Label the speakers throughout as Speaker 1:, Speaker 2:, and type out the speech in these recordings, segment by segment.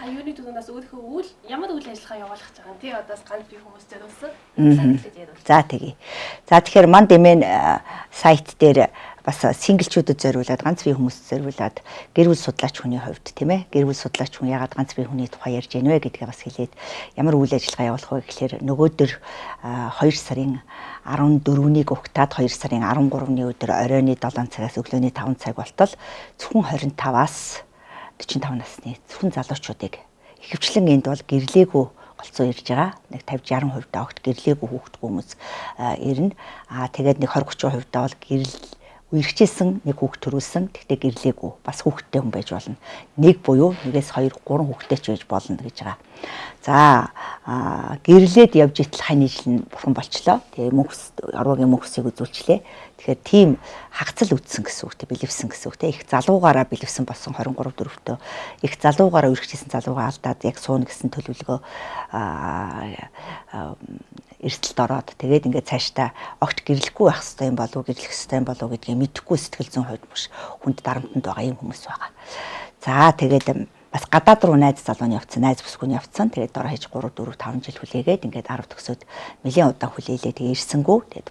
Speaker 1: Та юуны төвнөөс өөрийнхөө үйл ямар үйл ажиллагаа явуулах гэж байгаа юм тий одоо ганц бие хүмүүстэй дуусан.
Speaker 2: За тэгье. За тэгэхээр манд эмээ сайт дээр бас синглчүүдэд зориулаад ганц бие хүмүүст зориулаад гэр бүл судлаач хүний хувьд тийм ээ гэр бүл судлаач хүн ягаад ганц бие хүний тухай ярьж гэнэ вэ гэдгээ бас хэлээд ямар үйл ажиллагаа явуулах вэ гэхээр нөгөөдөр 2 сарын 14-ний угтаад 2 сарын 13-ны өдөр оройны 7 цагаас өглөөний 5 цаг болтол зөвхөн 25-аас 45 насны зөвхөн залуучуудыг ихэвчлэн энд бол гэрлээгүй голцоо ирж байгаа. Нэг 50-60% огт гэрлээгүй хүүхдүүд хүмүүс ирнэ. Тэгээд нэг 20-30% бол гэрэл үерхжсэн нэг хүүхд төрүүлсэн. Тэгтээ гэрлээгүй бас хүүхдтэй хүн байж болно. Нэг буюу нэгээс 2, 3 хүүхдтэй ч байж болно гэж байгаа. За гэрлээд явж итэл хань ижил нь бурхан болчлоо. Тэгээ мөнхс орвогийн мөнхсийг үзүүлчлээ. Тэгэхээр тийм хагцал үдсэн гэсэн үг, бэлэвсэн гэсэн үг. Их залуугаараа бэлэвсэн болсон 23 4-төө их залуугаараа үерхжсэн залуугаа алдаад яг сууна гэсэн төлөвлөгөө эрсдэлд ороод тэгээд ингээд цаашдаа огт гэрлэхгүй байх хэрэгтэй юм болов уу, гэрлэх хэрэгтэй юм болов уу гэдгийг мэдэхгүй сэтгэл зүйн хувьд биш хүнд дарамтнд байгаа юм хүмүүс байгаа. За тэгээд бас гадаад руу найз залууны явцсан, найз бүсгүйний явцсан. Тэгээд дор хаяж 3 4 5 жил хүлээгээд ингээд 10 төгсөөд нэлийн удаан хүлээлээ. Тэгээд ирсэнгүү тэгээд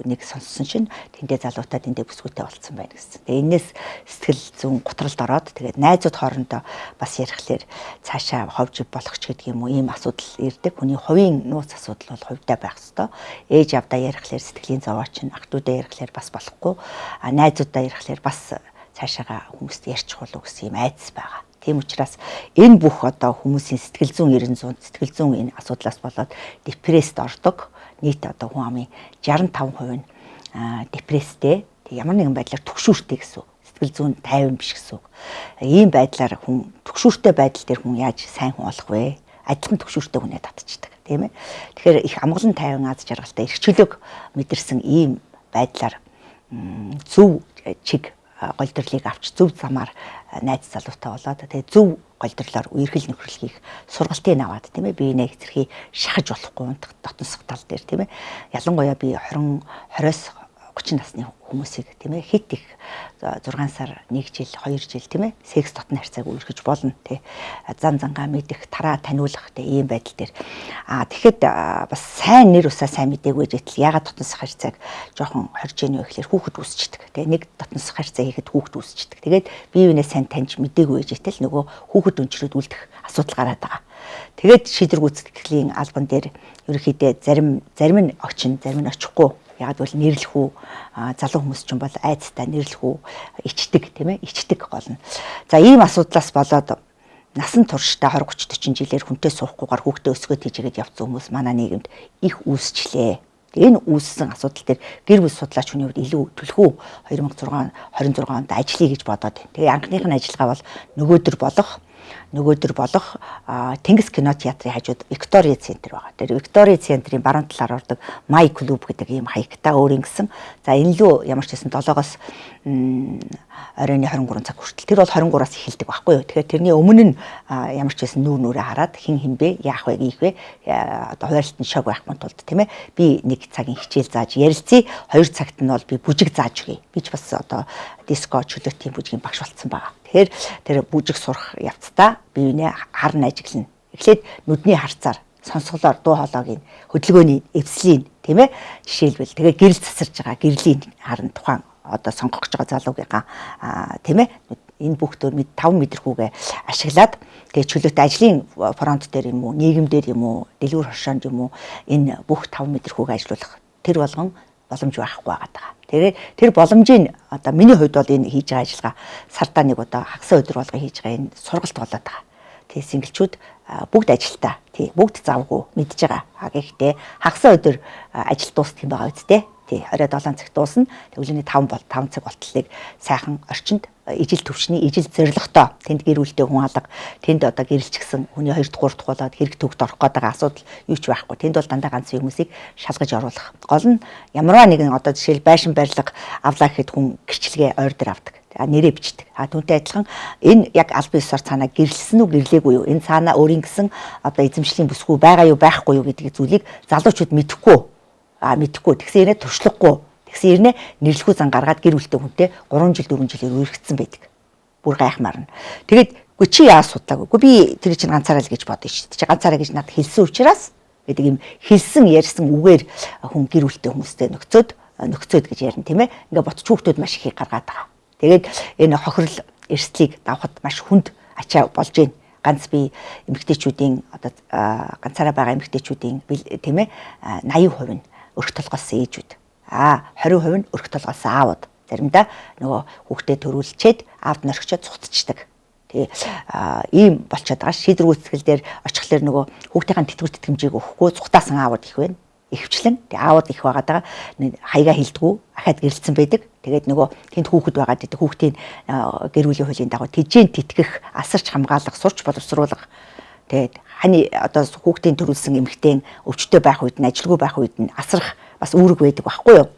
Speaker 2: нэг сонссон чинь тэндээ залуутаа тэндээ бүсгүйтэй болцсон байна гэсэн. Тэгээд энэс сэтгэл зүйн гутралд ороод тэгээд найзууд хоорондоо бас ярихлаар цаашаа ховж болох ч гэдэг юм уу ийм асуудал ирдэг. Хүний хувийн нууц асуудал бол хувьдаа байх ёстой. Ээж авдаа ярихлаар сэтгэлийн зовооч нь, ах トゥ удаа ярихлаар бас болохгүй. Найзуудаа ярихлаар бас цаашаага хүмүүст ярьчих болов гэсэн юм айдас байгаа. Тийм учраас энэ бүх одоо хүмүүсийн сэтгэл зүйн 90% сэтгэл зүйн энэ асуудлаас болоод депресд ордог. Нийт одоо хүн амын 65% нь депресстэй. Ямар нэгэн байдлаар түгшүүртэй гэсэн үг. Сэтгэл зүйн тайван биш гэсэн үг. Ийм байдлаар хүн түгшүүртэй байдал дээр хүн яаж сайн хүн болох вэ? Адилхан түгшүүртэй хүнээ татчихдаг, тийм ээ. Тэгэхээр их амгалан тайван аз жаргалтай эрхчлөг мэдэрсэн ийм байдлаар зөв чиг голдролыг авч зөв замаар найз залуутай болоод тэгээ зөв голдрлоор үерхэл нөхрөлхийх сургалтыг аваад тийм ээ биенээ хэцэрхий шахаж болохгүй дотносох тал дээр тийм ээ ялангуяа би 20-оос 30 насны хүмүүсийг тийм ээ хит их 6 сар 1 жил 2 жил тийм ээ секс дотны харьцааг үргэж болно тий зан зангаа мэдэх тараа таниулах тий ийм байдал дээр тэгэхэд бас сайн нэр усаа сайн мэдээгүй житэл ягаад дотносох харьцааг жоохон хорж ийнэ вэ гэхээр хүүхэд үсчдэг тий нэг дотносох харьцаа хийхэд хүүхэд үсчдэг тэгээд бие биенээ сайн таньж мэдээгүй житэл нөгөө хүүхэд өнчрөөд үлдэх асуудал гараад байгаа. Тэгээд шийдвэр гүйцэтгэлийн албан дээр ерөнхийдөө зарим нь очин зарим нь очихгүй. Яг бол нэрлэх үү залуу хүмүүс ч юм бол айцтай нэрлэх үү ичдэг тийм ээ ичдэг гол нь. За ийм асуудлаас болоод насан туршдаа 20 30 40 жилээр хүнтэй суухгүйгээр хүүхдээ өсгөөд хийжгээд явцсан хүмүүс манай нийгэмд их үүсчлээ. Энэ үүссэн асуудал дээр гэр бүл судлаач хүний хувьд илүү төлхөө 2026 26 онд ажиллая гэж бодоод байна. Тэгээ анхных нь ажиллагаа бол нөгөөдөр болох Тэнгис кинотеатрын хажууд Виктория центр байгаа. Тэр Виктория центрийн баруун талаар ордог My Club гэдэг ийм хаягтай өөр ингэсэн. За энэ лөө ямар ч хэсэн 7-оос оройны 23 цаг хүртэл. Тэр бол 23-аас эхэлдэг байхгүй юу. Тэгэхээр тэрний өмнө нь ямар ч хэсэн нүүрээ хараад хинбэ яах вэ гэх вэ. Одоо хуваарлтын шог байхгүй тулд тийм ээ. Би нэг цагийн хичээл зааж ярилцъя. 2 цагт нь бол би бүжиг зааж өгье. Би ч бас одоо диско чөлөөтийн бүжгийн багш болсон байгаа. Тэгэхээр тэр бүжиг сурах явцдаа биенээ харна ажиглана. Эхлээд нүдний харцаар сонсголоор дуу хоолойг хөдөлгөөний эвслийн тийм ээ жишээлбэл тэгээ гэрэл засарж байгаа гэрлийн харна тухайн одоо сонгох гэж байгаа залуугийнхаа тийм ээ энэ бүхтөр 5 мэдрэхүүгээ ашиглаад тэгээ чөлөөтэй ажлын фронт дээр юм уу нийгэм дээр юм уу дэлгүүр хоршоонд юм уу энэ бүх 5 мэдрэхүүгээ ажиллуулах тэр болгон боломж байхгүй байгаа. Тэгээ тэр боломжийн одоо миний хувьд бол энэ хийж байгаа ажиллагаа сардаа нэг удаа хагас өдөр болгоо хийж байгаа энэ сургалт болоод байгаа. Тэгээ синглчүүд бүгд ажилтаа тий бүгд завгүй мэдж байгаа. Гэхдээ хагас өдөр ажил дуусах юм байгаа үсттэй. Тий 27 цаг дуусна. Өглөөний 5 цаг болтлыг сайхан орчинд ижил төвчний ижил зоригтой тэнд гэр бүлтэй хүн алга тэнд одоо гэрэлчгсэн хүний 2 дугаар болоод хэрэг төгт орох гээд байгаа асуудал юу ч байхгүй. Тэнд бол дандаа ганц хүмүүсийг шалгаж оруулах. Гол нь ямарваа нэгэн одоо жишээл байшин барилга авлаа гэхэд хүн гэрчлэгээ ордер авдаг. Нэрээ бичдэг. Түүнтэй адилхан энэ яг аль биесээр цаанаа гэрэлсэн үү гэрлээгүй юу? Энэ цаанаа өөрийн гэсэн одоо эзэмшлийн бүсгүй байгаа юу байхгүй юу гэдэг зүйлийг залуучууд мэдэхгүй. Тэгсэн ирнэ туршлагагүй. Тэгсэн ирнэ нэрлэхүү зан гаргаад гэр бүлтэй хүнтэй 3 жил 4 жилээр үргэлжсэн байдаг. Бүр гайхмаар нь. Тэгээд Үгүй чи яа судлаагүй. Үгүй би тэр чинь ганцаараа л гэж бодсон шүү дээ. Чи ганцаараа гэж надад хэлсэн учраас гэдэг юм хэлсэн ярьсан үгээр хүн гэр бүлтэй хүмүүстэй нөхцөөд гэж ярина тийм ээ. Ингээ ботч хүүхдүүд маш их гаргаад байгаа. Тэгээд энэ хохирол эрсдлийг давхад маш хүнд ачаа болж байна. Ганц би эмэгтэйчүүдийн одоо ганцаараа байгаа эмэгтэйчүүдийн тийм ээ 80% нь өрх толгойлсон ээжүүд. 20% нь өрх толгойлсон аавууд. Заримдаа нөгөө хүүхдээ төрүүлчихэд аавд нь орхичоод цуцчихдаг. Ийм болчиход байгаа шийдвэр гүйцэтгэл дээр очихлоор нөгөө хүүхдийн тэтгэвэр тэтгэмжийг өгөхгүй цухтаасан аавууд их байна. Ихэвчлэн аавууд их байгаа хаягаа хилдэггүй ахаад гэрэлцсэн байдаг. Тэгээд нөгөө тэнд хүүхэд байгаад идэг хүүхдийн гэр бүлийн хуулийн дагуу тэжээн тэтгэх, асарч хамгаалах, сурч боловсруулах. Тэгээд хани одоо хүүхдийн төрүүлсэн эмэгтэй өвчтөй байх үед нь ажилгүй байх үед нь асрах бас үүрэг байдаг байхгүй юу?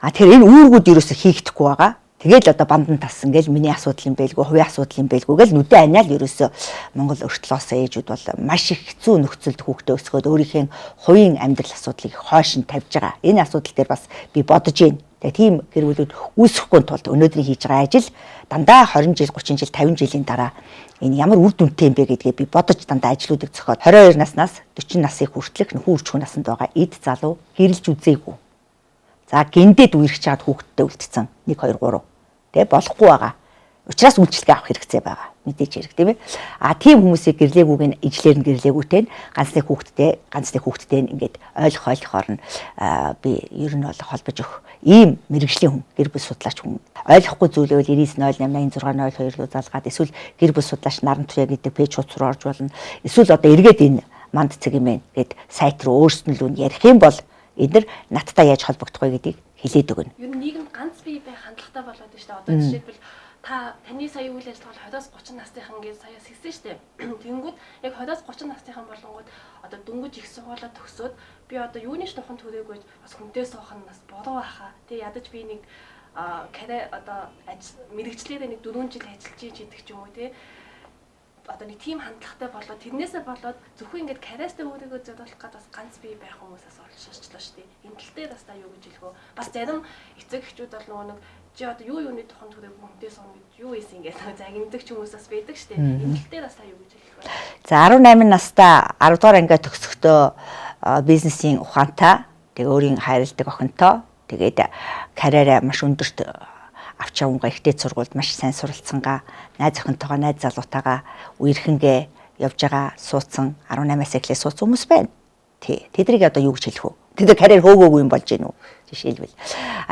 Speaker 2: Тэгэхээр энэ үүргүүд ерөөсө хийгдэхгүй байгаа. Тэгэл одоо бандан тассан гэл миний асуудал юм байлгүй, хувийн асуудал юм байлгүй гэл нүдэ аниал ерөөсө Монгол өртөлөөс ээжүүд бол маш их хэцүү нөхцөлд хүүхдээ өсгөөд өөрийнхөө хувийн амьдрал асуудлыг хойш нь тавьж байгаа. Энэ асуудал дээр бас би бодож байна. Тэгээ тийм гэр бүлүүд үүсэхгүй тулд өнөөдрийн хийж байгаа ажил дандаа 20 жил, 30 жил, 50 жилийн дараа энэ ямар үр дүнтэй юм бэ гэдгээ би бодож дандаа ажлуудыг зохиод 22 наснаас 40 насыг хүртэлх нөхөн үржих насанд байгаа эд залуу гэрэлж үзээгүй. За гиндэд үерхэж чад хүүхдтэй үлдсэн 1 2 3 тэгээ болохгүй байгаа. Учираас үйлчлэгээ авах хэрэгцээ байгаа. Мэдээж хэрэг тийм ээ. Тийм хүмүүсийг гэрлээгүйг нь ижлэр нь гэрлээгүйтэй нь ганцны хүүхдтэй ингээд ойлгохоор нь би ер нь бол холбож өгөх ийм мэрэгжлийн хүн, гэр бүл судлаач хүн. Ойлгохгүй зүйлээ бол 99088602 руу залгаад эсвэл гэр бүл судлаач Наран Түвэ гэдэг пэйж хуудас руу орж болно. Эсвэл одоо эргээд энэ манд цэг юм байна гэд сайт руу өөрснөлөө нь ярих юм бол эдгээр надтай яаж холбогдох вэ гэдгийг хэлээд өгнө.
Speaker 1: Ер нь нийгэм ганц бие байх хандлагатай болоод байна шүү дээ. Одоо жишээлбэл таны сая үйл ажиллагаа 20-аас 30 насныхан гэж саяас хэлсэн шүү дээ. Тэнгүүд яг 20-аас 30 насныхан болонгууд одоо дөнгөж их сургуулаа төгсөөд би одоо юуны ч тухайн төрөөгөө бас хүнтэй суух нь бас болов байхаа. Тэгээ ядаж би нэг карьер одоо мэрэгчлэрээ нэг 4 жил ажиллаж идэх ч юм уу тий. Одоо нэг тийм хандлагатай болоод тэрнээсээ болоод зөвхөн ингээд карьертай өөрийгөө зориулах гэдэг бас ганц бие байх хүмүүсээс олширчлаа шүү дээ. Энэ тал дээр бас та юу гэж хэлэх вэ? Бас зарим эцэг эхчүүд бол нөгөө нэг чи одоо юуны тухайн төрөг хүнтэй сон гэж юу ийсэн ингээд загиндаг ч хүмүүс бас байдаг шүү дээ. Энэ тал дээр бас та юу гэж хэлэх вэ?
Speaker 2: За 18 настай 10 дугаар ангиа төгсөхдөө бизнесийн ухаантай тэгээ өөрийн хайрладаг охинтой тэгээд карьераа маш өндөрт авч явангаа ихтэй сургуульд маш сайн суралцсангаа найз охинтойгоо найз залуутайгаа үерхэнгээ явж байгаа суудсан 18-аас эхлээ суудсан хүмүүс байна. Тэдрийг одоо юу гэж хэлэх вэ? Тэд карьер хөөгөөгүй юм болж гинүү жишээлбэл.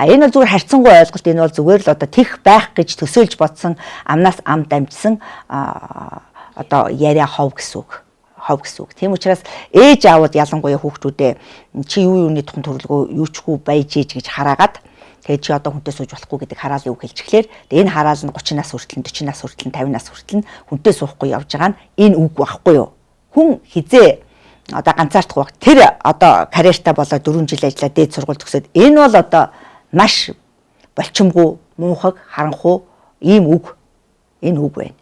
Speaker 2: Энэ бол зүгээр харьцангуй ойлголт. Энэ бол зүгээр л одоо тех байх гэж төсөөлж бодсон амнаас ам дамжсан одоо яриа хов гэсэн үг. Тийм учраас ээж аавууд ялангуяа хүүхдүүдээ чи юуны тухайн төрөлгөө юучгүй байж ээж гэж хараагаад тэгээд чи одоо хүнтэй сууж болохгүй гэдэг хараалын үг хэлж эхлэхээр энэ хараал нь 30 нас хүртэл 40 нас хүртэл 50 нас хүртэл хүнтэй суухгүй явж байгаа нь энэ үг байхгүй юу? Хүн хизээ одоо ганцаардахгүй баг. Тэр одоо карьертаа болоод 4 жил ажиллаад дээд сургууль төгсөөд энэ бол одоо маш болчимгүй, муухаг, харанхуй ийм үг. Энэ үг байна.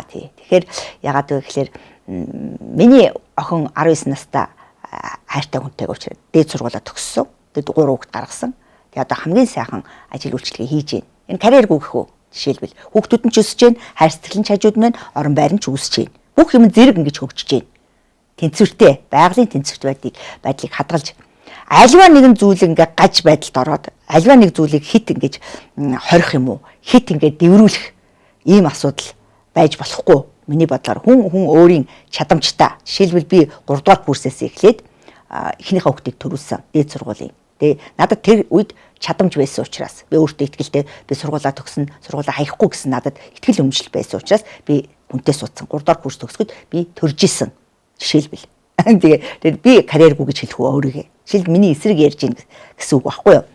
Speaker 2: Тэгэхээр ягаад вэ гэхээр миний охин 19 настай хайртай хүнтэйг уулзаад дээд сургуулаа төгссөн. Тэгээд 3 хүүхэд гаргасан. Тэгээд одоо хамгийн сайхан ажил үйлчлэгээ хийж байна. Энэ карьергүй гэх үү? Жишээлбэл хүүхдүүд нь ч өсөж байна, хайр сэтгэлийн чажууд нь орон байран ч үүсэж байна. Бүх юм зэрэг ингэж хөгжиж байна. Тэнцвэртэй, байгалийн тэнцвэрт байдлыг хадгалж альва нэгэн зүйлийг ингээ гаж байдалд ороод альва нэг зүйлийг хит ингэж хорих юм уу? Хит ингээ дэврүүлэх ийм асуудал байж болохгүй. Миний бодлоор хүн өөрийн чадамжтай. Жишээлбэл би 3 дугаар курсээс эхлээд эхнийхээ хүүхдийг төрүүлсэн дээд сургуулийн. Тэгээ надад тэр үед чадамж байсан учраас би өөртөө итгэлтэй би сургуулаа төгсөн, сургуулаа хаяхгүй гэсэн надад итгэл үнэмшил байсан учраас би хүнтэй суудсан. 3 дугаар курс төгсгөд би төрж исэн. Жишээлбэл. Тэгээд би карьергүй гэж хэлэх үү өөрийгөө. Жишээл миний эсрэг ярьж гин гэсэн үг байхгүй юу?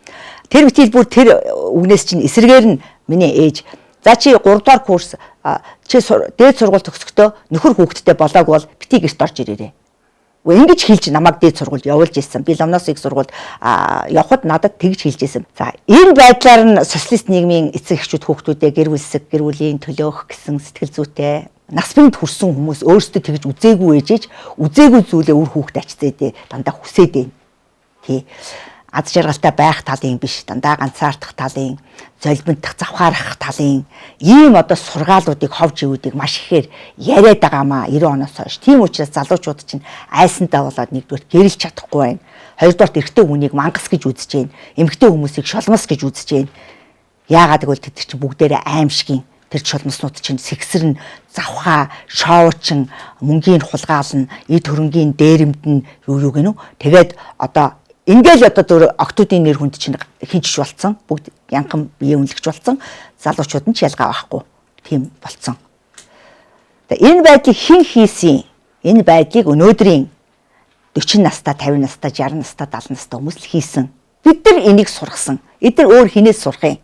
Speaker 2: Тэр битэл бүр тэр үгнээс чинь эсрэгээр нь миний ээж за чи 3 дугаар курс чи дээд сургууль төгсөхдөө нөхөр хүүхэдтэй болоогүй бол бити гэрт орж ирээрэй. Ингэж хэлж намайг дээд сургуульд явуулж ирсэн. Би Ломноос их сургуульд явхад надад тэгж хэлж ирсэн. За энэ байдлаар нь социалист нийгмийн эцэг эхчүүд хүүхдүүдээ гэр бүлсэг, гэр бүлийн төлөөх гэсэн сэтгэл зүйтэй нас биед хүрсэн хүмүүс өөрсдөө тэгж үзээгүй ээжээж үзээгүй зүйлээ үр хүүхдэд ачцээдээ дандаа хүсээд байна. аз жаргалтай байх талын биш, дандаа ганцаардах талын, золбинтах, завхаарах талын ийм одоо сургаалуудыг ховж ивүүдийг маш ихээр яриад байгаамаа 90 оноос хойш. Тийм учраас залуучууд чинь айсандаа болоод нэгдүгээр гэрэлж чадахгүй байна. Хоёрдугаар эрэгтэй хүнийг мангас гэж үзэж байна. Эмэгтэй хүмүүсийг шолмос гэж үзэж байна. Яагаад гэвэл тэд чинь бүгдээрээ аимшигын тэр шолмоснууд чинь сэгсэрн, завхаа, шоучин, мөнгийн хулгаална, эд хөрөнгийн дээрэмд нь юу гэнэ үү? Тэгээд одоо ингээл одоо зөв октодын нэр хүнд чинь хинчж болцсон. Бүгд янхан бие үнэлгч болцсон. Залуучууд нь ч ялгаа байхгүй. Тийм болцсон. Энэ байдлыг хэн хийсэн? Энэ байдлыг өнөөдрийн 40 настай, 50 настай, 60 настай, 70 настай хүмүүс л хийсэн. Бид нар энийг сургасан. Эдгээр өөр хинээс сурах юм.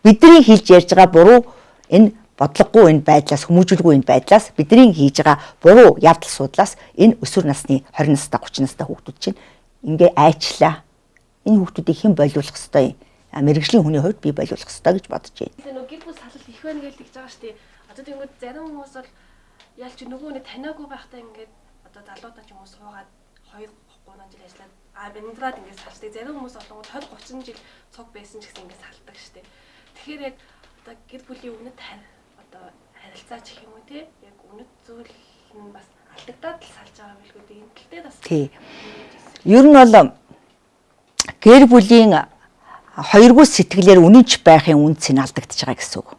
Speaker 2: Бидний хэлж ярьж байгаа буруу энэ бодлогогүй энэ байдлаас, хүмүүжүүлгүй энэ байдлаас бидний хийж байгаа буруу явдал судлаас энэ өсвөр насны 20 настай, 30 настай хүүхдүүд чинь ингээ айчлаа. Энэ хүүхдүүдийг хэн болиулах ёстой юм? Мэргэжлийн хүний хувьд би болиулах ёстой гэж бодож байна.
Speaker 1: Тэгээ нөгөө гэр бүл салалт их байна гэж тэгж байгаа шүү дээ. Одоо тэгвэл зарим хүмүүс бол ялч нөгөө нэг таниагүй байхдаа ингээд одоо залуудаа ч юм уу суугаад 2-3 жил ажиллаад бендраад ингээд салдаг. Зарим хүмүүс олонгод 20-30 жил цуг байсан ч гэсэн ингээд салдаг шүү дээ. Тэгэхээр яг одоо гэр бүлийн үнэт одоо харилцаач гэх юм уу те яг үнэт зүйл нь бас алдагдаад л салж байгаа билгүй дээ. Энэ тэлтэй бас.
Speaker 2: Тий. Ер нь бол гэр бүлийн хоёргүй сэтгэлээр үнэнч байхын үнц нь алдагдж байгаа гэсэн үг.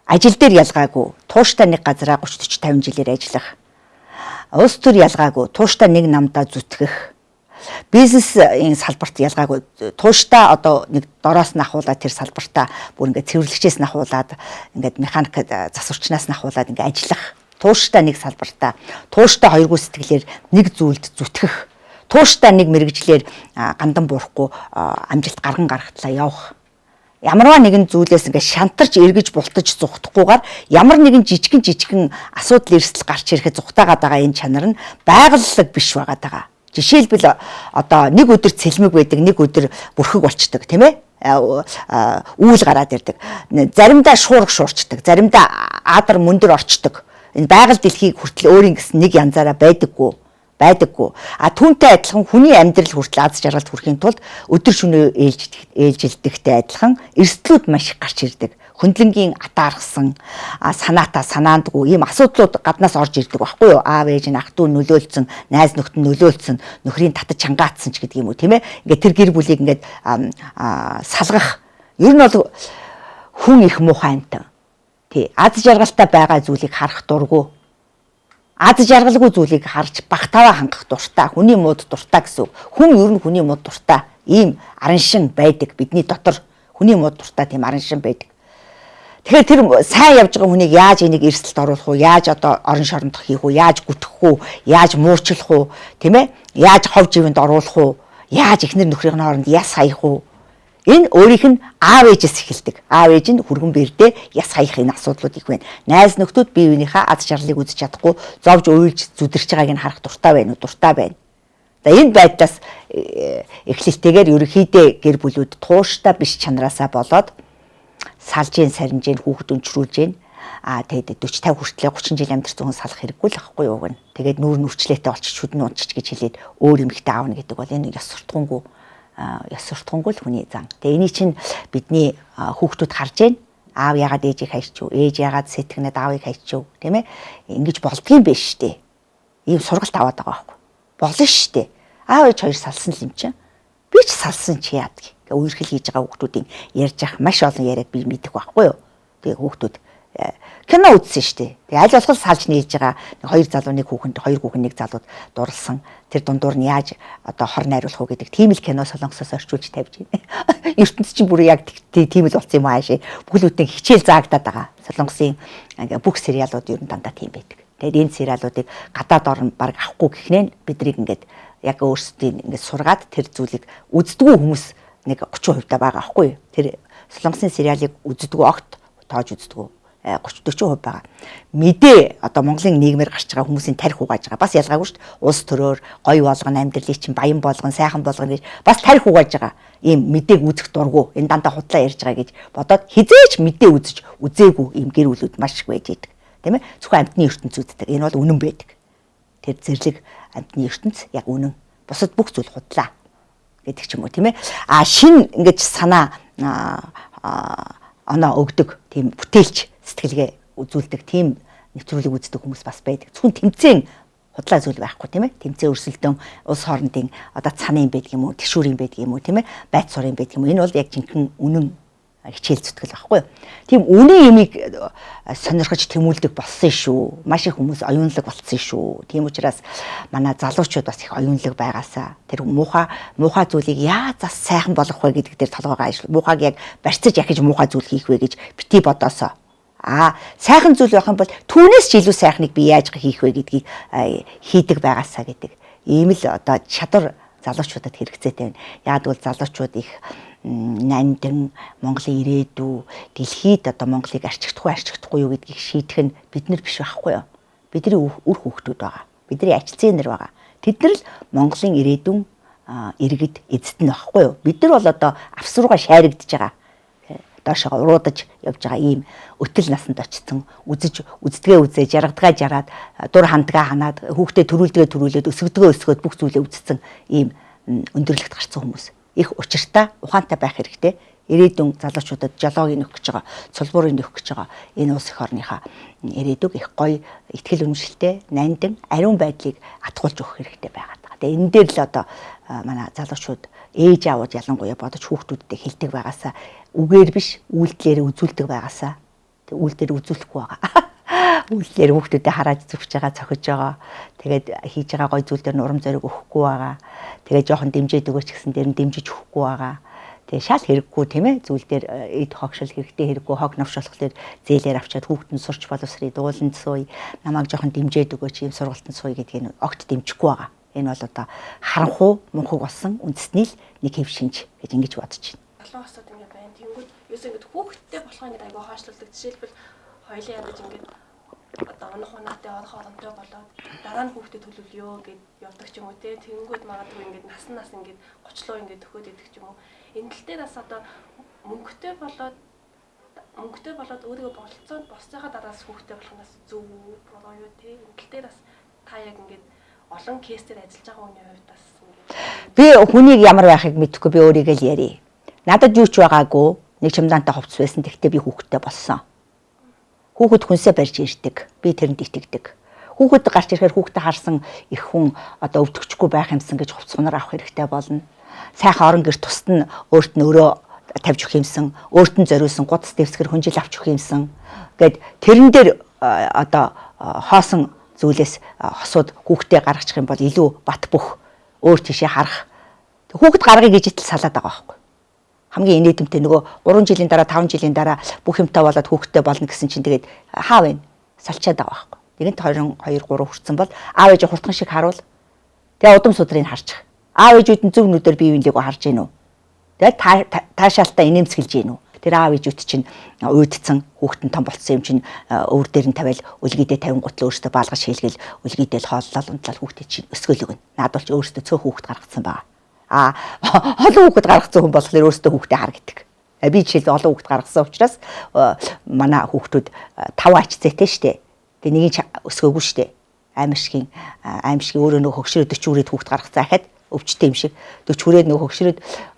Speaker 2: Ажил дээр ялгаагүй, тууштай нэг газараа 30-40-50 жилээр ажиллах. Улс төр ялгаагүй, тууштай нэг намдаа зүтгэх. Бизнесийн салбарт ялгаагүй, тууштай одоо нэг дороос нь ахуулаад тэр салбартаа бүр ингээд цэвэрлэгчээс нь ахуулаад ингээд механик засварчнаас нь ахуулаад ингээд ажиллах. Тууштай нэг салбартаа, тууштай хоёргүй сэтгэлээр нэг зүйлд зүтгэх. Тууштай нэг мэрэгжлэр гандан буурахгүй амжилт гарган гаргахлаа явах. Ямарваа нэгэн зүйлээс ингээд шантарч эргэж бултаж зүхдахгүйгээр ямар нэгэн жижигэн асуудал эрсдэл гарч ирэхэд зүхтаагаад байгаа энэ чанар нь байгальлаг биш байгаад байгаа. Жишээлбэл одоо нэг өдөр цэлмэг байдаг, нэг өдөр бүрхэг болчдөг, тийм ээ? Үүл гараад ирдэг. Заримдаа шуурга шуурчдаг, заримдаа аадар мөндөр орчдөг. Энэ байгаль дэлхийг хүртэл өөрийн гэсэн нэг янзаараа байдаггүй. Түүнтэй адилхан хүний амьдрал хүртэл аз жаргалд хүрэхийн тулд өдөр шөнөө ээлжилдэгтэй адилхан эрсдлүүд маш их гарч ирдэг. Хөндлөнгийн атаархсан, санаандгүй ийм асуудлууд гаднаас орж ирдэг байхгүй юу? Аав ээж нь ах дүү нөлөөлцөн, найз нөхд нь нөлөөлцөн, нөхрийн татаж чангаатсан ч гэдэг юм уу, тийм ээ? Ингээд тэр гэр бүлийг ингээд салгах. Ер нь бол хүн их муухай амтан. Тий, аз жаргалтай байгаа зүйлийг харах дурггүй. Аз жаргалгүй зүйлийг харж багтааваа хангах дуртай, хүний мууд дуртай гэсэн үг. Хүн ер нь хүний мууд дуртай. Ийм араншин байдаг бидний дотор. Хүний мууд дуртай тийм араншин байдаг. Тэгэхээр тэр сайн явж байгаа хүнийг яаж энийг эрсдэлд оруулах уу? Яаж одоо орон шорондох хийх үү? Яаж гүтгэх үү? Яаж муурчлах уу? Тийм ээ? Яаж ховж ивэнд оруулах уу? Яаж эхнэр нөхрийн хооронд яс хаях уу? Энэ өөрийнх нь аав ээжээс эхэлдэг. Аав ээж нь хүргэн бэрдээ яс хаях энэ асуудлууд их байна. Найз нөхдүүд бие биенийхээ аз жаргалыг үзэж чадахгүй, зовж уйлж зүдэрч байгааг нь харах дуртай байна. За энэ байдлаас эхлэлтэйгээр ерөнхийдөө гэр бүлүүд тууштай биш чанараасаа болоод салжийн сарнжийн хүүхэд өнчрүүлж гин. Тэгээд 40 50 хүртлээ 30 жил амьдарсан хүн салах хэрэггүй л ахгүй юу гэн. Тэгээд нүүр нүрчлээтэй олчиж шүдэн унчиж гэж хэлээд өөр эмэгтэй аавна гэдэг бол энэ ёс суртахуунгүй л хүний зан. Тэгээ энийг чинь бидний хүүхдүүд харж байна. Аав яагаад ээжийг хайрч юу? Ээж яагаад сэтгэнэд аавыг хайрч юу? Тийм ээ? Ингэж болдгийм биш штэ. Ийм сургалт аваад байгаа байхгүй. Болно штэ. Аав ээж хоёр салсан л юм чинь. Би ч салсан чи яадаг. Ингээ үерхэл хийж байгаа хүүхдүүдийн ярьж ах маш олон яриад би мэдэх байхгүй юу? Тэгээ хүүхдүүд кино үзсэн штэ. Тэгээ аль болох салж нийлж байгаа хоёр хүүхэн нэг залууд дурлсан. Тэр дундуур нь яаж одоо хор найруулах уу гэдэг тийм л кино солонгосоос орчуулж тавьж байна. ертөнц чинь бүр яг тийм л болсон юм аашаа. Бүхлүүдийн хичээл заагдаад байгаа. Солонгосын бүх сериалууд ер нь дандаа тийм байдаг. Тэгээд энэ сериалуудыг гадаад орн баг авахгүй гэхнээ бидрийг ингээд яг өөрсдийн ингээд сургаад тэр зүйлийг үздэггүй хүмүүс нэг 30% та байгаа аахгүй. Тэр солонгосын сериалыг үздэггүй огт тоож үздэггүй. 30-40% байгаа. Мэдээ одоо Монголын нийгмээр гарч байгаа хүмүүсийн тарих угааж байгаа. Бас ялгаагүй шүү дээ. Улс төрөөр гоё болгон амьдралыг чинь баян болгон, сайхан болгоно гэж бас тарих угааж байгаа. Ийм мэдээг үзэх дурггүй. Энэ дандаа худлаа ярьж байгаа гэж бодоод хизээч мэдээ үзэж үзээгүй ийм гэр бүлүүд маш их байж идэг. Тийм ээ? Зөвхөн амьтны ертөнц үздэг. Энэ бол үнэн байдаг. Тэр зэрлэг амьтны ертөнц яг үнэн. Бусад бүх зүйл худлаа. гэдэг ч юм уу тийм ээ. Шин ингэж санаа оноо өгдөг тийм бүтээлч сэтгэлгээ үзүүлдэг тийм нэвтрүүлэг үздэг хүмүүс бас байдаг. Зөвхөн тэмцээн худлаа зүйл байхгүй тийм ээ. Тэмцээн өрсөлдөөн улс хоорондын одоо цаны юм байдаг юм уу, тэшүүрийн байдаг юм уу тийм ээ. Байц сурын байдаг юм уу. Энэ бол яг жинхэнэ үнэн хичээл зүтгэл байхгүй юу. Тийм үнэн юмыг сонирхож тэмүүлдэг болсон шүү. Маш их хүмүүс оюунлаг болцсон шүү. Тийм учраас манай залуучууд бас их оюунлаг байгаасаа тэр муухай зүйлийг яаж зас сайхан болгох вэ гэдэг дээр толгойгоо ажил. Муухайг яг барьцаж яхиж муухай зүйл хийх вэ гэж бити бодоосоо. Сайхан зүйл байх юм бол түүнээс ч илүү сайхныг би яаж хийх вэ гэдгийг хийдэг байгаасаа гэдэг. Ийм л одоо чадвар залуучуудад хэрэгцээтэй байна. Яг бол залуучууд их нандин Монголын ирээдүй дэлхийд одоо Монголыг арчигдахгүй юу гэдгийг шийдэх нь бид нар биш байхгүй юу? Бидний үр хүүхдүүд байгаа. Бидний ажилтны нар байгаа. Тэд нар л Монголын ирээдүйн иргэд эзэд нь байхгүй юу? Бид нар бол одоо авсрууга шайрагдж байгаа. Доошоо уруудаж явж байгаа ийм өтөл насанд очсон үздгээ үзээ жаргадгаа жараад дур хандгаа ханаад хүүхдээ төрүүлдгээ өсгөдгөө өсгөөд бүх зүйлээ үзсэн ийм өндөрлөгт гарсан хүмүүс их учиртай ухаантай байх хэрэгтэй. Ирээдүйн залуучуудад жолоогийг нөхөх гэж байгаа, цулбуурыг нөхөх гэж байгаа энэ улс их орныхаа ирээдүг их гоё, ихтгэл үнэмшилтэй, нандин, ариун байдлыг атгуулж өгөх хэрэгтэй байгаа. Тэгээ энэ дээр л одоо манай залуучууд ээж аавууд ялангуяа бодож хүүхдүүдтэй хэлдэг байгаасаа үгээр биш үйлдэлээр үзүүлдэг байгаасаа тэг үйлдэлээр үзүүлэхгүй байгаа. Үйлдэлээр хүүхдүүдэд хараад зүгж байгаа, цохиж байгаа. Тэгээд хийж байгаа гоё зүйл дээр нь урам зориг өгөхгүй байгаа. Тэгээд жоохон дэмжиж өгөөч гэсэн дээр нь дэмжиж өгөхгүй байгаа. Тэгээ шал хэрэггүй тийм ээ зүйл дээр эд хогшил хэрэгтэй хэрэггүй хог навш болохоор зээлээр авчаад хүүхдэд нь сурч боловсрыг дууланд сууя. Намайг жоохон дэмжиж өгөөч ийм сургалтанд сууя гэдгийг огт дэмжихгүй байгаа. Энэ бол одоо харанхуй мөнхөг болсон үндэсний л нэг хэв шинж гэж ингэж бодож байна.
Speaker 1: Олон асууд ингэ байна. Тэнгүүд ерөөсөө ингэ хүүхдтэй болохоо ингэ айгаа хаашлуулдаг. Жишээлбэл хоёлын ядаж ингэ одоо унах унаатай орох оронтой болоод дараа нь хүүхдэд төлөвлөё гэд явдаг ч юм уу те. Тэнгүүд магадгүй ингэ нас ингэ 30 луу ингэ төхөөд идэх ч юм уу. Энэ тал дээр бас одоо мөнгөтэй болоод өөрийгөө болцоод босцохоо дараас хүүхдэд болохоос зөв буруу юу те. Энэ тал дээр бас та яг ингэ олон кейс дээр ажиллаж байгаа хүний хувьд бас
Speaker 2: би хүнийг ямар байхыг мэдэхгүй би өөрийгөө л ярий. Надад юу ч байгаагүй нэг чемодантай хувцс байсан. Тэгтээ би хүүхэдтэй болсон. Хүүхэд хүнсээ барьж ирдэг. Би тэрэнд итгэдэг. Хүүхэд гарч ирэхээр хүүхдээ харсан их хүн одоо өвдөгчгүй байх юмсан гэж хувцс хунаар авах хэрэгтэй болно. Сайхан орон гэр тусад нь өөрт нь өрөө тавьж өгөх юмсан, өөрт нь зориулсан гудас дэвсгэр хүнжил авч өгөх юмсан. Гэт тэрэн дээр одоо хоосон зүйлээс хосууд хүүхдээ гаргачих юм бол илүү бат бөх өөр тийшээ харах. Хүүхэд гаргая гэж итл салаад байгаа байхгүй. Хамгийн инээдэмтэй нөгөө 3 жилийн дараа 5 жилийн дараа бүх юмтай болоод хүүхэдтэй болно гэсэн чинь тэгээд хаа вэ? Салчаад байгаа байхгүй. Нэгэнт 22 3 хүрсэн бол аав ээж хурдхан шиг харуул. Тэгээ удам судрыг харчих. Аав ээжүүд нь зөв нүдээр бие биенлийг харж гин үү? Тэгээд таашаалтаа инээмсэглэж гин үү? Тэр аав ээжүүд чинь уйдцсан хүүхэд нь том болцсон юм чинь өвөр дээр нь тавиал үлгийдээ 50 гутлаа өөртөө баалгаж хийлгээл үлгийдээ л хооллол унтлал хүүхдээ чинь өсгөл өгнө. Наадвал ч өөртөө цөөх хүүхэд гаргацсан байгаа. Олон хүүхэд гаргацсан хүн болохоор өөртөө хүүхдээ хар гэдэг. Би жишээл олон хүүхэд гаргасан учраас манай хүүхдүүд 5 ачцээтэй штэ. Тэгээ нэг нь өсгөөгүй штэ. Аимшигын өөрөө нөгөө хөгшрөө 40 үрээд хүүхэд гаргацсан ахад өвчтэй юм шиг 40 хүрээд нөгөө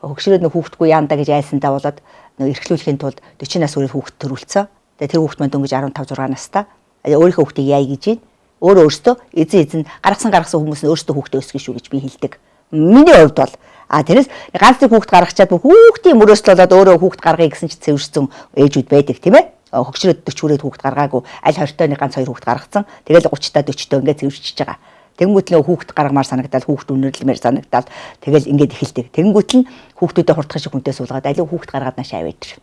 Speaker 2: хөгшрөөд нөгөө хүүхдгүй яандаа гэж айсандаа болоод нөгөө эрхлүүлэхийн тулд 40 нас хүрээд хүүхэд төрүүлсэн. Тэгээ тэр хүүхэд манд өнгөж 15 6 настай. Өөрийнхөө хүүхдийг яа гэж байна. Өөртөө эзэн гаргасан хүмүүс нь өөртөө хүүхдээ өсгөн шүү гэж би хэлдэг. Миний хувьд бол тэрээс ганц нэг хүүхэд гаргачаад хүүхдийн мөрөөсөл болоод өөрөө хүүхэд гаргая гэсэн чи цэвэрсэн ээжүүд байдаг тийм ээ. Хөгшрөөд 40 хүрээд хүүхэд гаргаагүй аль 20-тойны ганц 2 хүүхэд гаргацсан. Тэгэл 30-та 40-той ингээд цэвэрчиж байгаа. Тэнгүүт л хүүхэд гаргамаар санагдал хүүхэд үнэрлэмээр санагдал тэгэл ингээд эхэлдэг. Тэнгүүт л хүүхдүүдэд хурдхан шиг хүнтэй суулгаад алив хүүхэд гаргаад наашаа аваад тэр.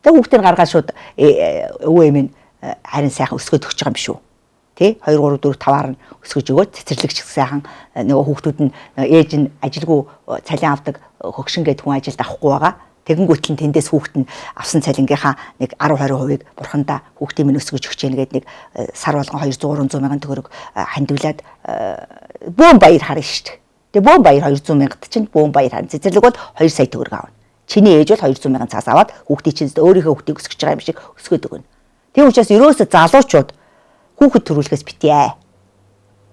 Speaker 2: Тэг хүүхдийг гаргаад шууд өвөө эмээ харин сайхан өсгөөд өгч байгаа юм шүү. Тэ 2 3 4 5-аар нь өсгөж өгөөд цэцэрлэгч сайхан нөгөө хүүхдүүд нь ээж нь ажилгүй цалин авдаг хөгшин гэдэг хүн ажилд авахгүй байгаа. Тэгэнгүүт л тэндээс хүүхэд нь авсан цалингийнхаа нэг 10-20% бурхандаа хүүхдийн минь өсгөж өгч яана гэдэг нэг сар болгон 200-300 мянган төгрөг хандивлаад бөөн баяр харна шүү дээ. Тэгээ бөөн баяр 200 мянгад чинь бөөн баяр харна. Цэцэрлэг бол 2 сая төгрөг авна. Чиний ээж бол 200 мянган цаас аваад хүүхдийн чинь өөрийнхөө хүүхдийг өсгөж байгаа юм шиг өсгөөд өгнө. Тийм учраас ерөөсө залуучууд хүүхэд төрүүлэхээс битээ.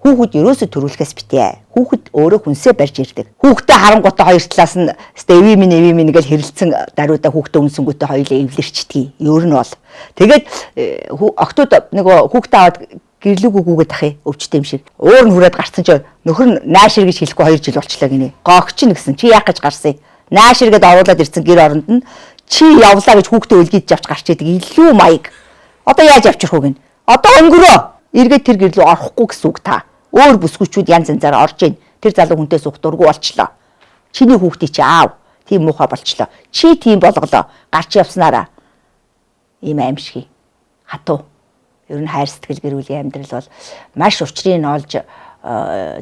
Speaker 2: Хүүхэд ерөөсө төрүүлэхээс битээ. Хүүхэд өөрөө хүнсээ барьж ирдэг. Хүүхдээ харангуйтай хоёр талаас нь эвимин гэж хэрэлцэн даруйда хүүхдээ үнсэнгүүтээ хоёулаа эвлэрчдэг. Өөр нь бол. Тэгээд октод нөгөө хүүхдээ аваад гэрлүүгөө гүгээд ахыг өвчтэй юм шиг. Өөр нь хүрээд гарцсан ч нөхөр нь наашир гэж хэлэхгүй 2 жил болчлаа гинэ. Гогч нь гэсэн чи яах гэж гарсан юм? Наашир гэдээ оруулаад ирсэн гэр оронд нь чи явлаа гэж хүүхдээ үлгийдж авч гарч идэг илүү маяг. Одоо яаж авчрах вэ гин? Одоо өнгөрөө. Эргээд тэр гэрлүү орохгүй гэсэн үг та. Өөр бүсгүүчүүд янз янзаар орж ийн. Тэр залуу хүнтэй суух дургүй болчлоо. Чиний хүүхдийг чи аав. Тийм муухай болчлоо. Чи тийм болголоо. Гарч явснараа. Ийм аимшиг. Хатуу. Ер нь хайр сэтгэл гэр бүлийн амьдрал бол маш учрыг олж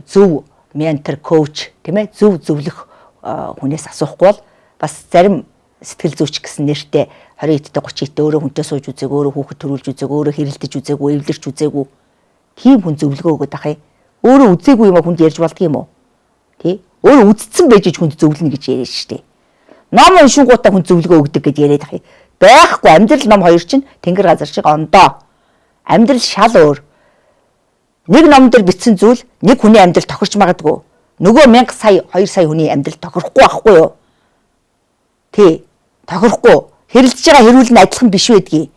Speaker 2: зөв ментор, коуч, тийм ээ, зөв зөвлөх хүнээс асуухгүй бол бас зарим сэтгэл зүйч гэсэн нэртэй 20 эдтэй 30 эдтэй өөрөө хүнтэй сууж үзээг, өөрөө хүүхэд төрүүлж үзээг, өөрөө хэрэлдэж үзээгүй, эвлэрч үзээгүй. Тийм хүн зөвлөгөө өгöd ах юм. Өөрөө үзээгүй юм хүнд ярьж болдго юм уу? Тий? Өөрөө үдцсэн байж хүнд зөвлөнө гэж яриа штэ. Ном уншингуудаа хүн зөвлөгөө өгдөг гэж яриад ах юм. Байхгүй амьдрал ном хоёр чинь тэнгэр газар шиг ондоо. Амьдрал шал өөр. Нэг ном дээр бичсэн зүйл нэг хүний амьдрал тохирч магадгүй. Нөгөө 1000 сая 2 сая хүний амьдрал тохирохгүй байхгүй юу? Тий. Тохирохгүй. Хэрэлдэж байгаа хэрүүл нь адилхан биш байдгийг.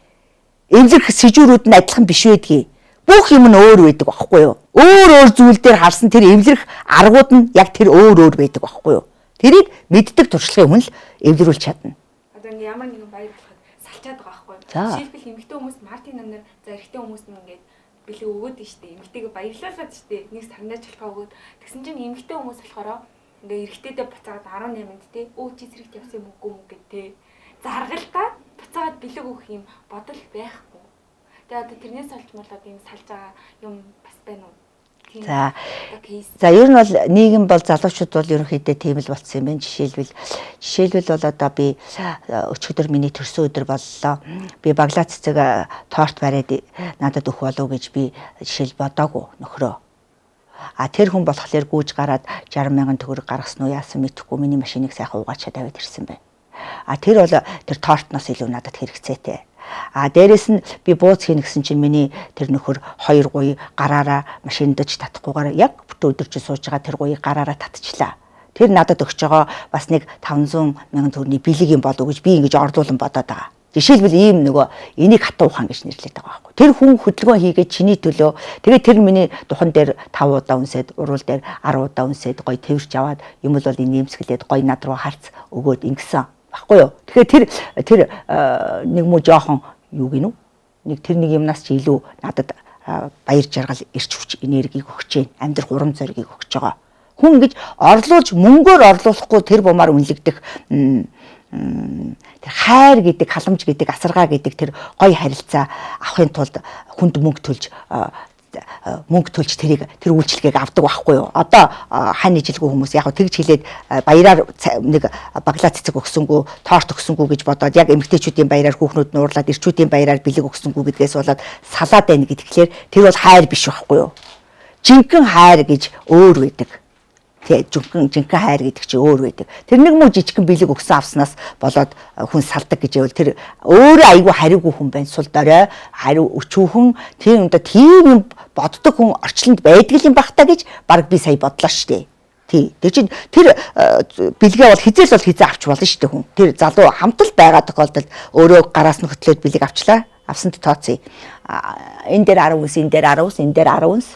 Speaker 2: Эвлэрх сэжүүрүүд нь адилхан биш байдгийг. Бүх юм нь өөр байдаг байхгүй юу? Өөр зүйл дээр харсан тэр эвлэрх аргууд нь яг тэр өөр байдаг байхгүй юу? Тэрийг мэддэг туршлагын хүн л эвлэрүүлж чадна.
Speaker 3: Одоо ингэ ямар нэгэн баяр болоход салчаад байгаа байхгүй юу? Жишээлбэл эмэгтэй хүмүүс Мартин намнаар за эрэгтэй хүмүүс нь ингээд бэлэг өгөөд нь штэ. Эмэгтэйгээ баярлуулад штэ. Нэг сарнаж толгой өгөөд тэгсэн чинь эмэгтэй хүмүүс болохоор ингээ эрэгтэйдээ буцаагаад 18-нд те өө чи зэрэгт явсан юм үгүй гэд те заргалдаа буцаагаад бэлэг өгөх юм бодол байхгүй. Тэгээ одоо тэрнээс олж болоод ийм салж байгаа юм бас байна уу?
Speaker 2: За ер нь бол нийгэм бол залуучууд бол ерөнхийдөө тийм л болцсон юм байна. Жишээлбэл бол одоо би өчигдөр миний төрсөн өдөр боллоо. Би баглаа цэцэг торт бариад надад өгөх болов гэж би жишээл бодоогүй нөхрөө. Тэр хүн болохоор гүйж гараад 60,000 төгрөг гаргасан уу яасан мэдэхгүй миний машиныг сайхан угаачаад аваад ирсэн байна. Тэр бол тэр тортноос илүү надад хэрэгцээтэй. Дээрэс нь би бууз хийнэ гэсэн чинь миний тэр нөхөр 2 гуй гараараа машиндаж татахгүйгээр яг бүтэн өдөрч сууж байгаа тэр гуйг гараараа татчихлаа. Тэр надад өгч байгаа бас нэг 500,000 төгрөгийн бэлэг юм болов гэж би ингэж орлуулан бодоод байгаа. Жишээлбэл ийм нөгөө энийг хатуу ухаан гэж нэрлэдэг байгаа байхгүй. Тэр хүн хөдөлгөөн хийгээд чиний төлөө тэгээд тэр миний духан дээр 5 удаа үнсээд, урал дээр 10 удаа үнсээд гоё тэрч аваад юм бол энэ нэмсгэлээд гоё над руу харц өгөөд ингэсэн баггүй юу. Тэгэхээр тэр нэг муу жоохон юу гинүү? Тэр нэг юмнаас ч илүү надад баяр жаргал, эрч хүч, энергийг өгч जैन. Амьдрах урам зориг өгч байгаа. Хүн ингэж орлуулж мөнгөөр орлуулахгүй тэр бумаар үнэлэгдэх тэр хайр гэдэг, халамж гэдэг, асаргаа гэдэг тэр гоё харилцаа авахын тулд хүнд мөнгө төлж тэр үйлчлэгийг авдаг байхгүй юу. Одоо хань ижилгүй хүмүүс яг тэгж хэлээд баяраар нэг баглаа цэцэг өгсөнгүү, торт өгсөнгүү гэж бодоод яг эмэгтэйчүүдийн баяраар хүүхнүүд нь уурлаад эрчүүдийн баяраар бэлэг өгсөнгүү гэдгээс болоод салаад байна гэдгээр тэр бол хайр биш байхгүй юу. Жинхэнэ хайр гэж өөр байдаг. Жинхэнэ хайр гэдэг чинь өөр байдаг. Тэр нэг муу жижигхэн бэлэг өгсөн авснаас болоод хүн салдаг гэж байвал тэр өөрөө айгүй хариугүй хүн байна. Сул дорой, хариу өчүүхэн тийм юм тийм боддог хүн орчлонд байдаг юм бах та гэж баг би сая бодлоо шүү дээ. Тэр чинь тэр бэлгээ бол хизээс бол хизээ авч болно шүү дээ хүн. Тэр залуу хамтал байгаа тохиолдолд өөрөө гараас нь хөтлөөд бэлэг авчлаа. Авсанд тооцъё. Энэ дээр 10 үнс, энэ дээр 10 үнс, энэ дээр 10 үнс.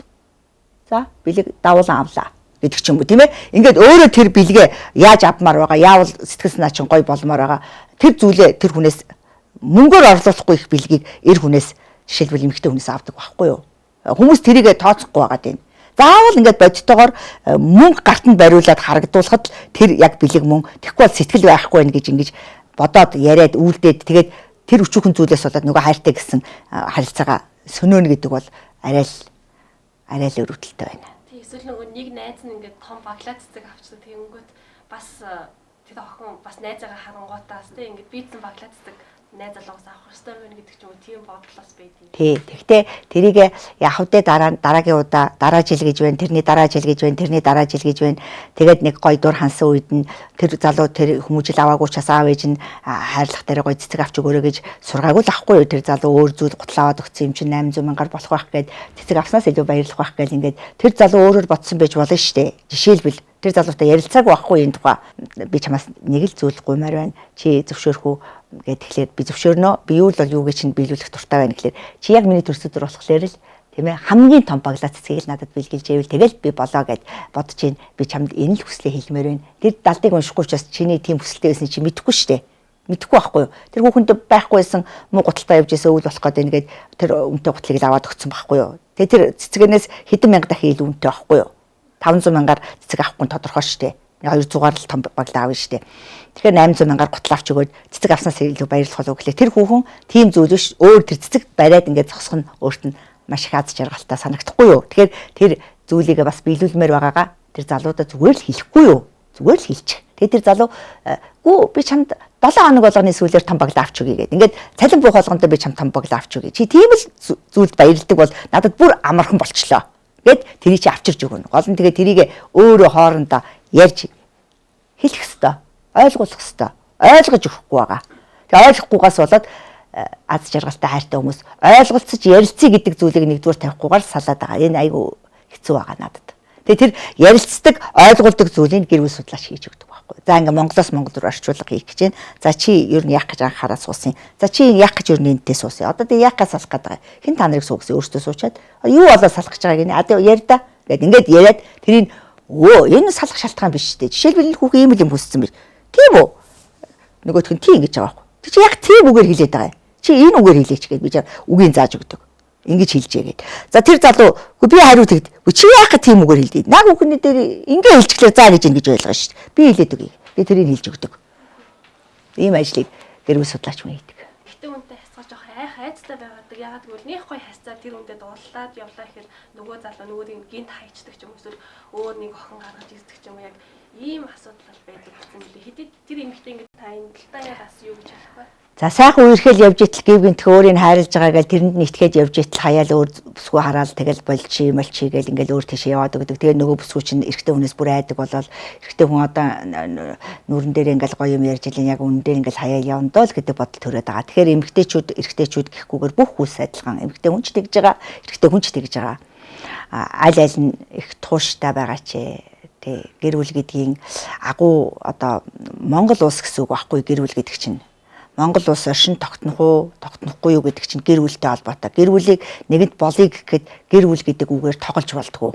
Speaker 2: За бэлэг давуулан авлаа гэдэг ч юм уу тийм ээ. Ингээд өөрөө тэр бэлгээ яаж авмаар байгаа, яавал сэтгэл санаа чинь гоё болмоор байгаа. Тэр зүйлээ тэр хүнээс мөнгөөр орлуулахгүй их бэлгийг эр хүнээс жишээлбэл эмэгтэй хүнээс авдаг байхгүй юу. Хүмүүс тэрийгэ тооцохгүй байгаа тийм. Заавал ингээд бодтойгоор мөнгө гартанд бариулаад харагдуулахад тэр яг бэлэг мөн тэгэхгүй бол сэтгэл байхгүй байх гэж ингэж бодоод яриад үйлдээд тэгээд тэр өчүүхэн зүйлээс болоод нөгөө хайртай гэсэн харилцаагаа сөнөөнө гэдэг бол арай л өрөвдөлтөй байна.
Speaker 1: Эсвэл нөгөө нэг найз нь ингээд том баглаа цэцэг авчихсан тэгэнгүүт бас тэр охин бас найзаагаа харангуутаас тийм ингээд бийцэн баглаа цэцэг найз залуугаас авах хэрэгтэй байна гэдэг ч юм уу тийм бодлоос байдгийг.
Speaker 2: Тий. Тэгтээ тэрийг яг хөдөө дараагийн удаа дараа жил гэж байна, тэрний дараа жил гэж байна, тэрний дараа жил гэж байна. Тэгээд нэг гой дур хансан үед нь тэр залуу тэр хүмүүжил аваагүй ч бас аав ээж нь хайрлах дээр гой цэцэг авч өгөөрэй гэж сургаагүй л ахгүй юу. Тэр залуу өөр зүйл гутлаа аваад өгсөн юм чинь 800 мянгаар болох байх гээд цэцэг авснаас илүү баярлах байх гээд ингээд тэр залуу өөрөөр бодсон байж болно шүү дээ. Жишээлбэл тэр залуутай ярилцаагүй байхгүй энэ тухай би чамаас нэг л зүйл гуймаар байна. Чи зөвшөөрөх үү гэд тэгэхээр би зөвшөөрнө. Би юу л бол юугээ чинь биелүүлэх дуртай байна гэхээр чи яг миний төрсөдөр болохоор л тийм ээ хамгийн том баглаа цэцгийг надад бэлгэлж ивэл тэгэл би болоо гэд бодож чинь би чамд энэ л хүслээ хэлмээр байна. Тэр далдыг уншихгүй ч бас чиний тийм хүсэлтэй байсан чи мэдэхгүй шүү дээ. Мэдэхгүй байхгүй юу. Тэр хүүхэнд байхгүйсэн муу гуталтай явж исэн үйл болох гээд ингээд тэр үнэтэй гутлыг л аваад өгсөн байхгүй юу. Тэгээ тэр цэцгэнээс хэдэн мянга дахин илүү үнэтэй байхгүй юу. 500 мянгаар цэцэг авахгүй тодорхой шүү дээ. 200-аар л том баглаа авна шүү дээ. Тэгэхээр 800 мянгаар гутал авч өгөөд цэцэг авснаас илүү баярлах болов гэхлээр тэр хүүхэн тийм зүйл биш. Өөр тэр цэцэг бариад ингээд зогсох нь өөрт нь маш их аз жаргалтай санагдахгүй юу. Тэгэхээр тэр зүйлийг бас биелүүлмээр байгаагаа тэр залуудаа зүгээр л хэлэхгүй юу. Зүгээр л хэлчих. Тэгээ тэр залуу гүү би чамд 7 хоног болгоны сүүлээр том баглаа авч өгье гэдэг. Ингээд цалин буух болгондоо би чамд том баглаа авч өгье. Чи тийм л зүйлд баярлдаг бол надад бүр амархан болчлоо. Гэт тэрийг чи авчирж өгнө. Гол нь тэгээ тэрийг өөрөө хоорондоо ярьж хэлэх хэвээр, ойлгуулах хэвээр, ойлгож өгөхгүй байгаа. Тэгээ ойлгохгүйгээс болоод аз жаргалтай хайртай хүмүүс ойлголцож ярилцъя гэдэг зүйлийг нэгдүгээр тавихгүйгээр салаад байгаа. Энэ айгүй хэцүү байгаа надад. Тэгээ тэр ярилцдаг, ойлгуулдаг зүйлийг гэр бүл судлаач хийж өгдөг байхгүй. За ингээ Монголоос Монгол руу орчуулга хийх гэж байна. За чи ер нь яах гэж анхаараа суусан. За чи яах гэж ер нь энэтэй суусан. Одоо тэгээ яах гэж салах гээд байгаа. Хэн та нарыг суугсан өөртөө суучаад юу болоо салах гэж байгааг нэ. Одоо ярьда. Гэт ингээд яриад тэрийг энэ салах шалтгаан биш дээ. Жишээлбэл хүүхэн ийм л юм хүссэн биш. Тийм үү? Нөгөөх нь тийм гэж байгаа байхгүй. Тэг чи яг тийм үгээр хэлээд байгаа юм. Чи энэ үгээр хэлээч гээд би чам үгийн зааж өгдөг. Ингэж хэлжээ гээд. За тэр залуу би хариу тэгд. Чи яах гэж тийм үгээр хэлдэг. Наг хүүхний дээр ингэ хэлчихлээ заа гэж ингэж ойлгоо шүү дээ. Би хэлээд өгье. Би тэрийг хэлж өгдөг. Ийм ажлыг гэр бүл судлаач хүн хийдэг.
Speaker 1: Гэтэ үнтэй хасгаж жоох хайцтай байгадаг. Ягаад гэвэл нэг гоё хасцаа тэр үнтэй дуулаад явлаа гэхээр нөгөө залуу нөгөөдийг гинт хайчдаг ч юм уу эсвэл өөр нэг охин гаргаж ирдэг ч юм уу яг ийм асуудал байдаг гэсэн юм лээ. Хэдий тэр эмэгтэй ингэ та энэ талдаа яг бас юу гэж хэлэх вэ?
Speaker 2: За сайхан үерхэл явж итэл гівгэнт өөрийг хайрлаж байгаа гэл тэрэнд нь итгэж явж итэл хаяал өөр бүсгүй хараал тэгэл болчи молчи гэл ингээл өөр тийш яваад өгдөг. Тэгээ нөгөө бүсгүй чинь эрэгтэй хүнээс бүр айдаг болол эрэгтэй хүн одоо нүрэн дээр ингээл гоё юм ярьж илэн яг үнэн дээр ингээл хаяал явна доо л гэдэг бодол төрөөд байгаа. Тэгэхээр эрэгтэйчүүд гэхгүйгээр бүх хүс адилхан эмэгтэй хүн ч тэгж байгаа, эрэгтэй хүн ч тэгж байгаа. Аль аль нь их тууштай байгаа ч тий гэр бүл гэдгийн агуу одоо Монгол улс гэсэн үг байхгүй гэр бүл гэдэг чинь. Монгол улс оршин тогтнох уу, тогтнохгүй юу гэдэг чинь гэр бүлтэй холбоотой. Гэр бүлийг нэгэнт болъё гэхэд гэр бүл гэдэг үгээр тоглож болдгоо.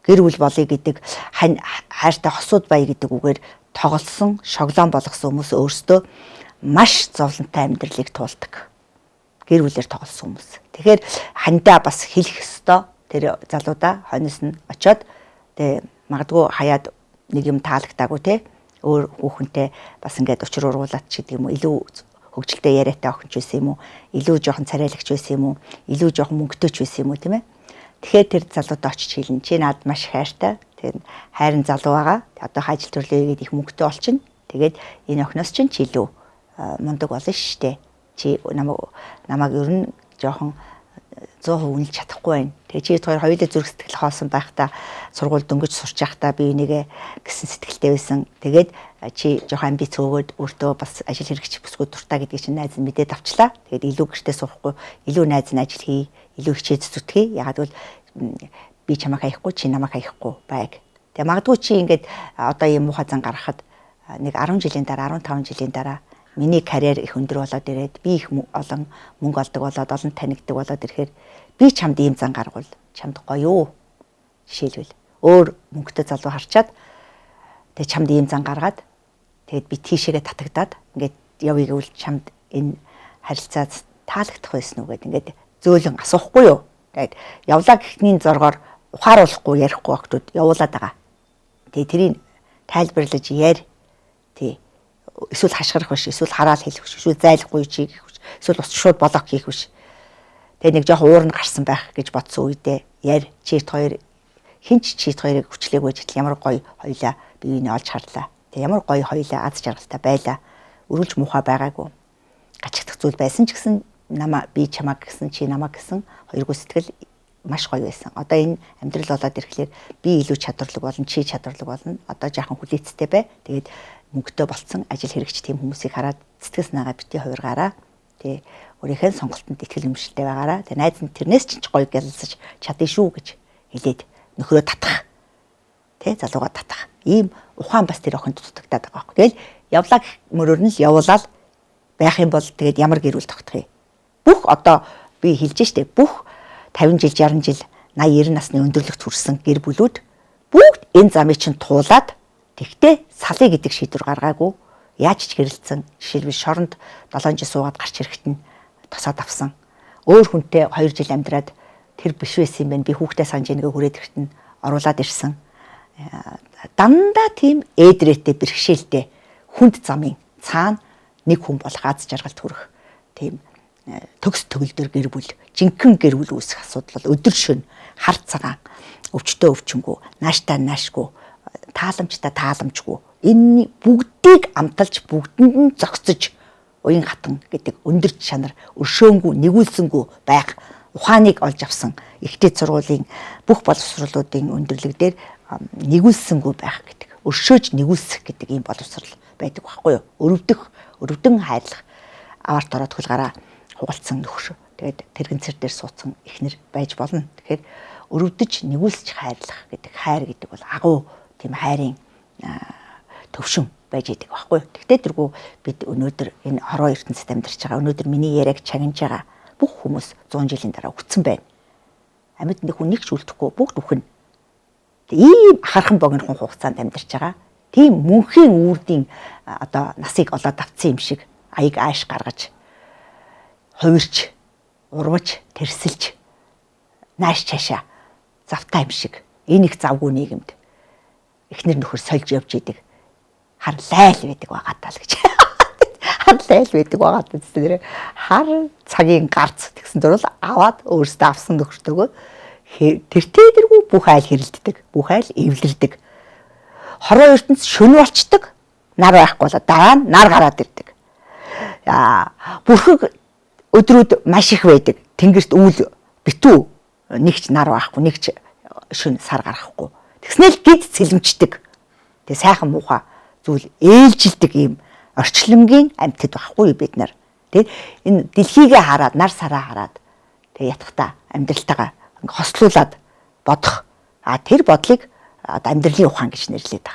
Speaker 2: Гэр бүл болъё гэдэг хайртай хосууд бая гэдэг үгээр тоглосон, шоглоон болгосон хүмүүс өөрсдөө маш зовлонтой амьдралыг туулдаг. Гэр бүлээр тоглосон хүмүүс. Тэгэхээр хандаа бас хэлэх ёстой. Тэр залуудаа хойноос нь очиод тэгээ магадгүй хаяад нэг юм таалагдаагүй те өөр хүүхэнтэй бас ингээд учир уруулаад ч гэдэг юм уу илүү хөгжилтэй яриатай охинч байсан юм уу илүү жоохон царайлагч байсан юм уу илүү жоохон мөнгөтэйч байсан юм уу тийм ээ. Тэгэхээр тэр залуудаа очиж хэлнэ. Чи надад маш хайртай. Тэгээд хайрын залуу байгаа. Одоо хажил төрлөө игээд их мөнгөтэй болчихно. Тэгээд энэ охиноос чинь чи илүү мундаг болно шүү дээ. Чи намайг ер нь жоохон 100% үнэлж чадахгүй байна. Тэгээ чи хоёр хоёулаа зүрх сэтгэл хоосон байхдаа сургууль дөнгөж сурч байхдаа би энийгээ гэсэн сэтгэлтэй байсан. Тэгээд чи жоохон амбиц өгөөд өөртөө бас ажил хэрэгч бүсгүй дуртай гэдгийг чинь найз нь мэдээд авчлаа. Тэгээд илүү гэртээ суухгүй, илүү найз нь ажил хий, илүү хичээж зүтгэе. Ягаад гэвэл би чамайг хаяхгүй, чи намайг хаяхгүй байг. Тэгээ магадгүй чи ингээд одоо ийм муухай зан гаргахад нэг 10 жилийн дараа, 15 жилийн дараа миний карьер их өндөр болоод ирээд би их олон мөнгө олдог болоод олон танигддаг болоод ирэхээр би чамд ийм зан гаргавал чамд гоё юу? Жишээлбэл өөр мөнгөтэй залуу харчаад тэгээ чамд ийм зан гаргаад тэгээд би тийшээгээ татагдаад ингээд явъя гэвэл чамд энэ харилцаа таалагдах байсан уу гэд ингээд зөөлөн асуухгүй юу? Тэгээд явлаа гэхний зоргоор ухааруулахгүй ярихгүй октод явуулаад байгаа. Тэгээ тэрийг тайлбарлаж ярь. Тий. Эсвэл хашгирах биш, эсвэл хараал хэлэх биш, эсвэл зайлахгүй чи гэх биш, эсвэл ус шууд блок хийх биш. Тэгээ нэг жоох уурн гарсан байх гэж бодсон үедээ ярь чийт хоёр хинч чийт хоёрыг хүчлээгөө житл ямар гоё хоёлаа биеийг олж харлаа. Тэгээ ямар гоё хоёлаа аз жаргалтай байлаа. Өрүүлж муухай байгаагүй. Гачигдах хариулах зүйл байсан ч гэсэн намаа би чамаа гэсэн чи намаа гэсэн хоёргүй сэтгэл маш гоё байсан. Одоо энэ амьдрал болоод ирэхлээр би илүү чадварлаг болно, чи чадварлаг болно. Одоо жаахан хүлээцтэй бай. Тэгээд мөнгөтэй болцсон ажил хэрэгч тийм хүмүүсийг хараад сэтгэл санаагаа бити хувиргаараа. Тэ өөрийнхөө сонголтод итгэл үнэмшилтэй байгаараа. Тэ найз нь тэрнээс ч гоё гялалсаж чадъя шүү гэж хэлээд нөхрөө татах. Тэ залууга татах. Ийм ухаан бас тэр охинд дутагдаад байгаа байхгүй. Тэгэл явлаа мөрөөр нь л явуулаад байх юм бол тэгээд ямар гэр бүл тогтох юм. Бүх одоо би хэлж штэ бүх 50 жил 60 жил 80 90 насны өндөрлөгт хүрсэн гэр бүлүүд бүгд энэ замыг чинь туулаад тэгтээ салъя гэдэг шийдвэр гаргаагүй яаж ч гэрэлцсэн жишээлбэл шоронд 7 жил суугаад гарч ирэхэд нь тосоод авсан өөр хүнтэй 2 жил амьдраад тэр биш байсан юм байна би хүүхдээ санаж нэгэ хүрээд ирэхэд нь оруулаад ирсэн дандаа тийм ээдрээтэй бэрхшээлтэй хүнд замын цаана нэг хүн болох аз жаргалд хүрэх тийм төгс төгөлдөр гэр бүл жинхэнэ гэр бүл үүсэх асуудал бол өдөр шөнө хар цагаан өвчтөө өвчнгүү нааштай наашгүй тааламжтай тааламжгүй энэ бүгдийг амталж бүгдэнд нь зогсож уян хатан гэдэг өндөр чанар өршөөнгүй нэгүүлсэнгүй байх ухааныг олж авсан ихтэй сургуулийн бүх боловсролуудын өндөрлөг дээр нэгүүлсэнгүй байх гэдэг өршөөж нэгүүлсэх гэдэг ийм боловсрол байдаг байхгүй юу өрөвдөн хайрлах аварт ороод хулгаараа хугалцсан нөхөр. Тэгээд тэрэгцэр дээр суудсан эхнэр байж болно. Тэгэхээр өрөвдөж нэгүүлсэж хайрлах гэдэг хайр гэдэг бол агуу тийм хайрын төвшин байж идэг байхгүй. Тэгтээ тэргүй бид өнөөдөр энэ хороо ертөнцид амьдарч байгаа. Өнөөдөр миний яриаг чагнаж байгаа бүх хүмүүс 100 жилийн дараа үтсэн байна. Амьд нэг хүн нэг ч үлдэхгүй бүгд үхэн. Ийм хархан богинохон хугацаанд амьдарч байгаа. Тийм мөнхийн үрдийн одоо насыг олоод авцсан юм шиг аяг ааш гаргаж хувирч, урвж, тэрсэлж, нааш чашаа завтай юм шиг энэ их завгүй нийгэмд эхнэр нөхөр сольж явж идэг хар лайл байдаг байгаа таа л гэж. Хар лайл байдаг байгаа таа гэсэн. Хар цагийн гарц тэгсэн дөрвөл аваад өөрсдөө авсан нөхөртөөгөө тэртээ дэргүй бүх айл хэрэлддэг, бүх айл эвлэрдэг. Хороо ертөнц шөнө болчдөг, нар байхгүй болоо дараа нь нар гараад ирдэг. Бүрхэг өдрүүд маш их байдаг. Тэнгэрт үүл битүү нэгч нар байхгүй, нэгч шөнө сар гарахгүй. Тэгснээл гид сэлэмчдэг. Тэгээ сайхан муухай зүйл ээлжилдэг ийм орчлонгийн амьтад байхгүй бид нар. Тэг энэ дэлхийгээ хараад, нар сараа хараад тэг ятгахта амьдралтайгаа хослуулаад бодох. Тэр бодлыг амьдралын ухаан гэж нэрлэдэг байгаа.